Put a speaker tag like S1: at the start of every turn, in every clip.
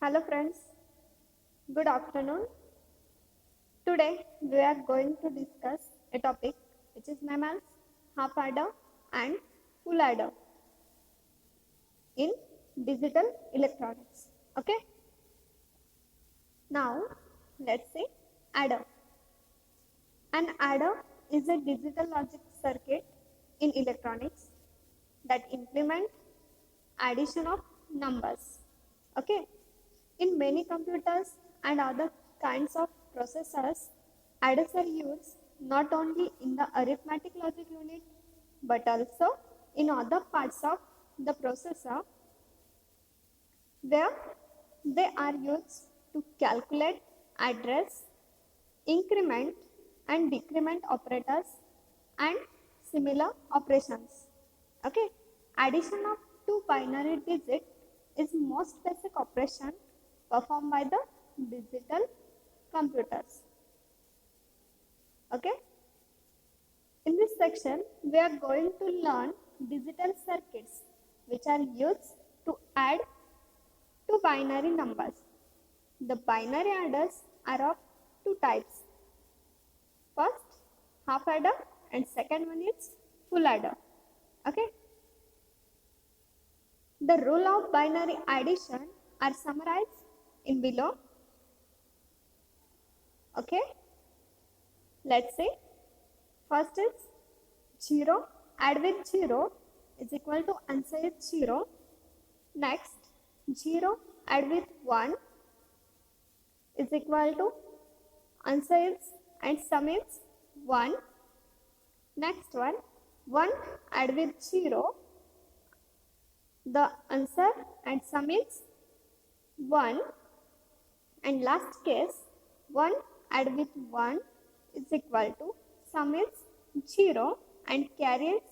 S1: Hello friends, good afternoon. Today we are going to discuss a topic which is known as half adder and full adder in digital electronics. Okay, now let's see adder. An adder is a digital logic circuit in electronics that implement addition of numbers. Okay, in many computers and other kinds of processors, adders are used not only in the arithmetic logic unit but also in other parts of the processor where they are used to calculate address, increment and decrement operators and similar operations. Okay, addition of two binary digits is most basic operation performed by the digital computers. Okay, in this section we are going to learn digital circuits which are used to add two binary numbers. The binary adders are of two types. First, half adder and second one is full adder. Okay, the rule of binary addition are summarized in below. Okay, let's see. First is 0, add with 0 is equal to answer is 0. Next, 0 add with 1 is equal to answer is and sum is 1. Next one add with 0, the answer and sum is 1. And last case, 1 add with 1 is equal to sum is 0 and carry is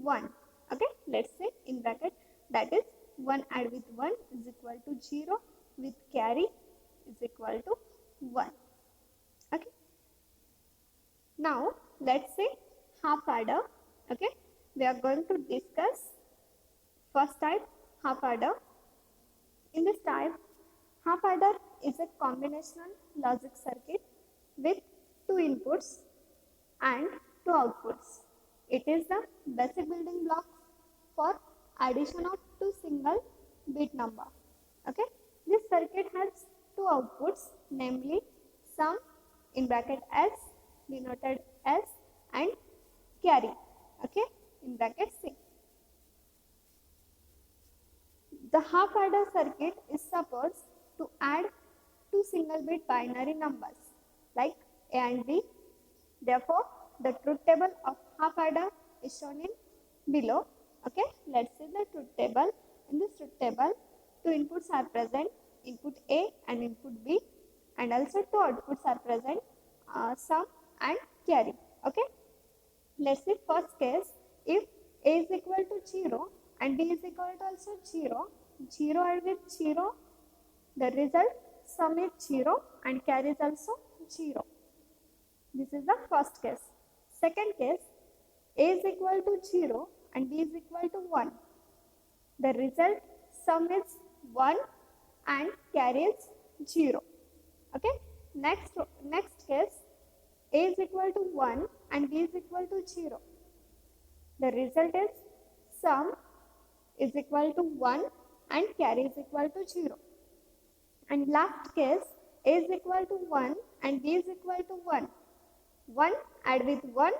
S1: 1. Okay, let's say in bracket that is 1 add with 1 is equal to 0 with carry is equal to 1. Okay, now let's say half adder. Okay, we are going to discuss first type half adder. In this type, half adder is a combinational logic circuit with two inputs and two outputs. It is the basic building block for addition of two single bit number. Okay, this circuit has two outputs, namely sum in bracket S denoted S and carry. Okay, in bracket C. The half adder circuit is supposed to add two single bit binary numbers like A and B. Therefore, the truth table of half adder is shown in below. Okay, let's see the truth table. In this truth table, two inputs are present, input A and input B, and also two outputs are present, sum and carry. Okay, let's see first case. If A is equal to 0 and B is equal to also 0, 0 add with 0, the result sum is 0 and carry is also 0. This is the first case. Second case, A is equal to 0 and B is equal to 1. The result sum is 1 and carry is 0. Okay. Next case, A is equal to 1 and B is equal to 0. The result is sum is equal to 1 and carry is equal to 0. And last case, A is equal to 1 and B is equal to 1. 1 add with 1,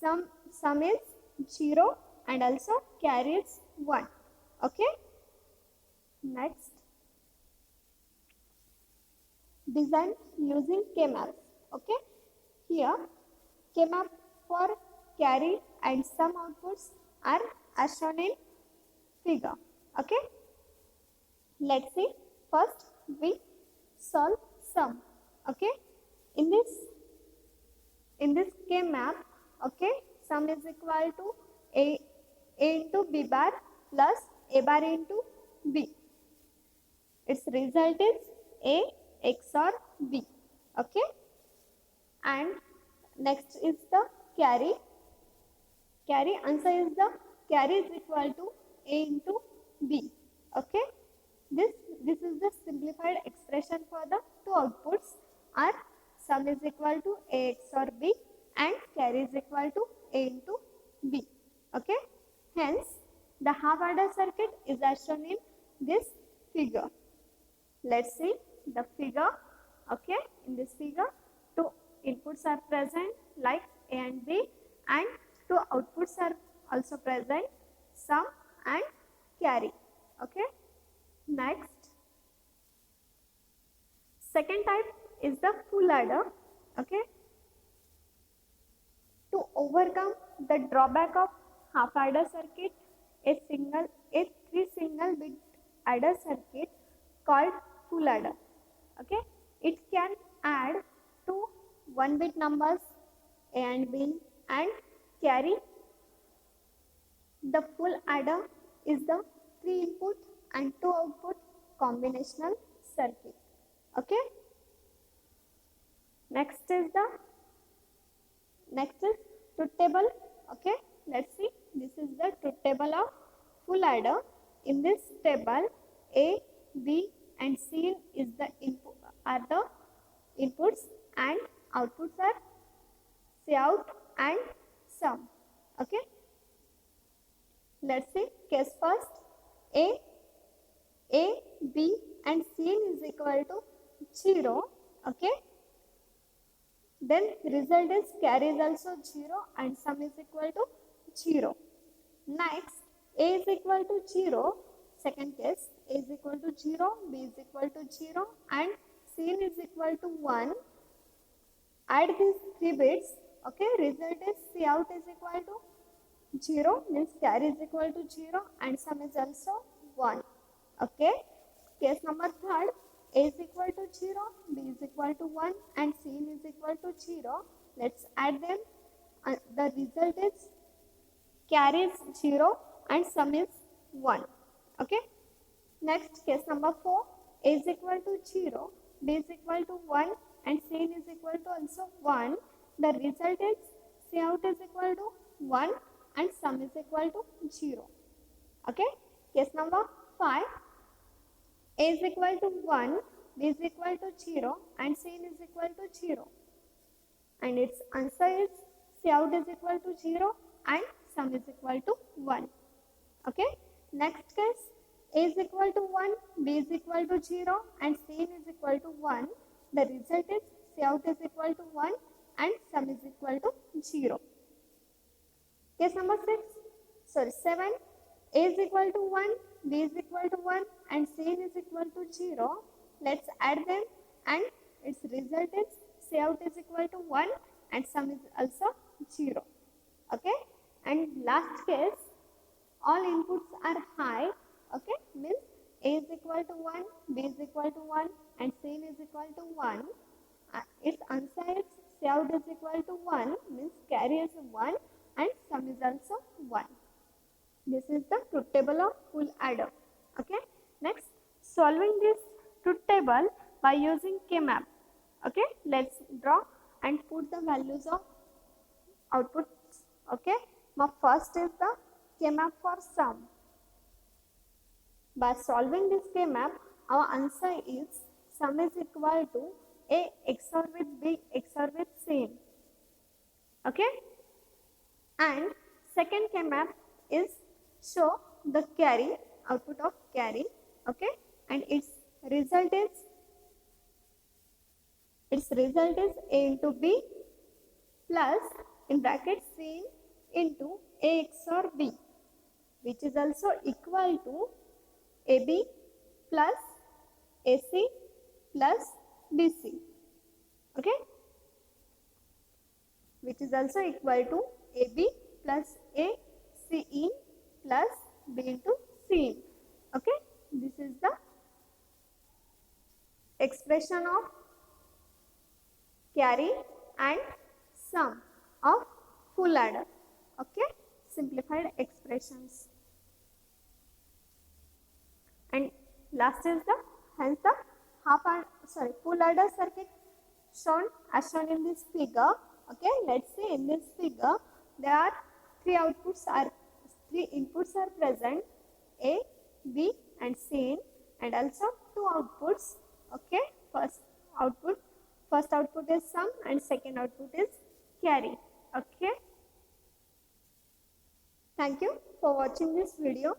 S1: sum is 0 and also carry is 1. Okay. Next, design using K-map. Okay, here K-map for carry and sum outputs are as shown in figure. Okay, let's see. First we solve sum. Okay, in this K-map, okay, sum is equal to A into B bar plus A bar into B. Its result is A XOR B. Okay, and next is the carry. Carry answer is the carry is equal to A into B. Okay, this this is the simplified expression for the two outputs are sum is equal to A XOR B and carry is equal to A into B. Okay. Hence, the half adder circuit is as shown in this figure. Let's see the figure. Okay. In this figure, two inputs are present like A and B, and two outputs are also present, sum and carry. Okay. Next, second type is the full adder. Okay. To overcome the drawback of half adder circuit, a three single bit adder circuit called full adder. Okay. It can add two 1-bit numbers A and B and carry. The full adder is the 3 input and 2 output combinational circuit. Okay. Next is truth table. Okay. Let's see. This is the truth table of full adder. In this table, A, B and C is the inputs and outputs are Cout and sum. Okay. Let's see. Case first. A, B and C is equal to 0. Okay. Then result is carry is also 0 and sum is equal to 0. Next, A is equal to 0. Second case, A is equal to 0, B is equal to 0 and C is equal to 1. Add these 3 bits. Okay, result is Cout is equal to 0, means carry is equal to 0 and sum is also 1. Okay, case number third, A is equal to 0, B is equal to 1 and C is equal to 0. Let's add them. The result is carry is 0 and sum is 1. Okay. Next, case number 4, A is equal to 0, B is equal to 1 and C is equal to also 1. The result is Cout is equal to 1 and sum is equal to 0. Okay. Case number 5, A is equal to 1, B is equal to 0 and C is equal to 0. And its answer is Cout is equal to 0 and sum is equal to 1. Okay. Next case, A is equal to 1, B is equal to 0 and C is equal to 1. The result is Cout is equal to 1 and sum is equal to 0. Case number 7, A is equal to 1, B is equal to 1 and C is equal to 0. Let's add them and its result is Cout is equal to 1 and sum is also 0. Okay. And last case, all inputs are high. Okay. Means A is equal to 1, B is equal to 1 and C is equal to 1. Its answer is Cout is equal to 1, means carry is 1 and sum is also 1. This is the truth table of full adder. Okay. Next, solving this truth table by using K-map. Okay. Let's draw and put the values of outputs. Okay. Now, first is the K-map for sum. By solving this K-map, our answer is sum is equal to A XOR with B XOR with C. Okay. And second K-map is show the carry, output of carry. Okay. And its result is A into B plus in bracket C into A XOR B, which is also equal to AB plus AC plus BC. Okay. Which is also equal to AB plus ACE plus B into C. Okay. This is the expression of carry and sum of full adder. Okay. Simplified expressions. And last is the full adder circuit shown as shown in this figure. Okay, let's say in this figure there are three inputs are present, A, B and C, and also two two outputs. Okay, first output is sum and second output is carry. Okay, thank you for watching this video.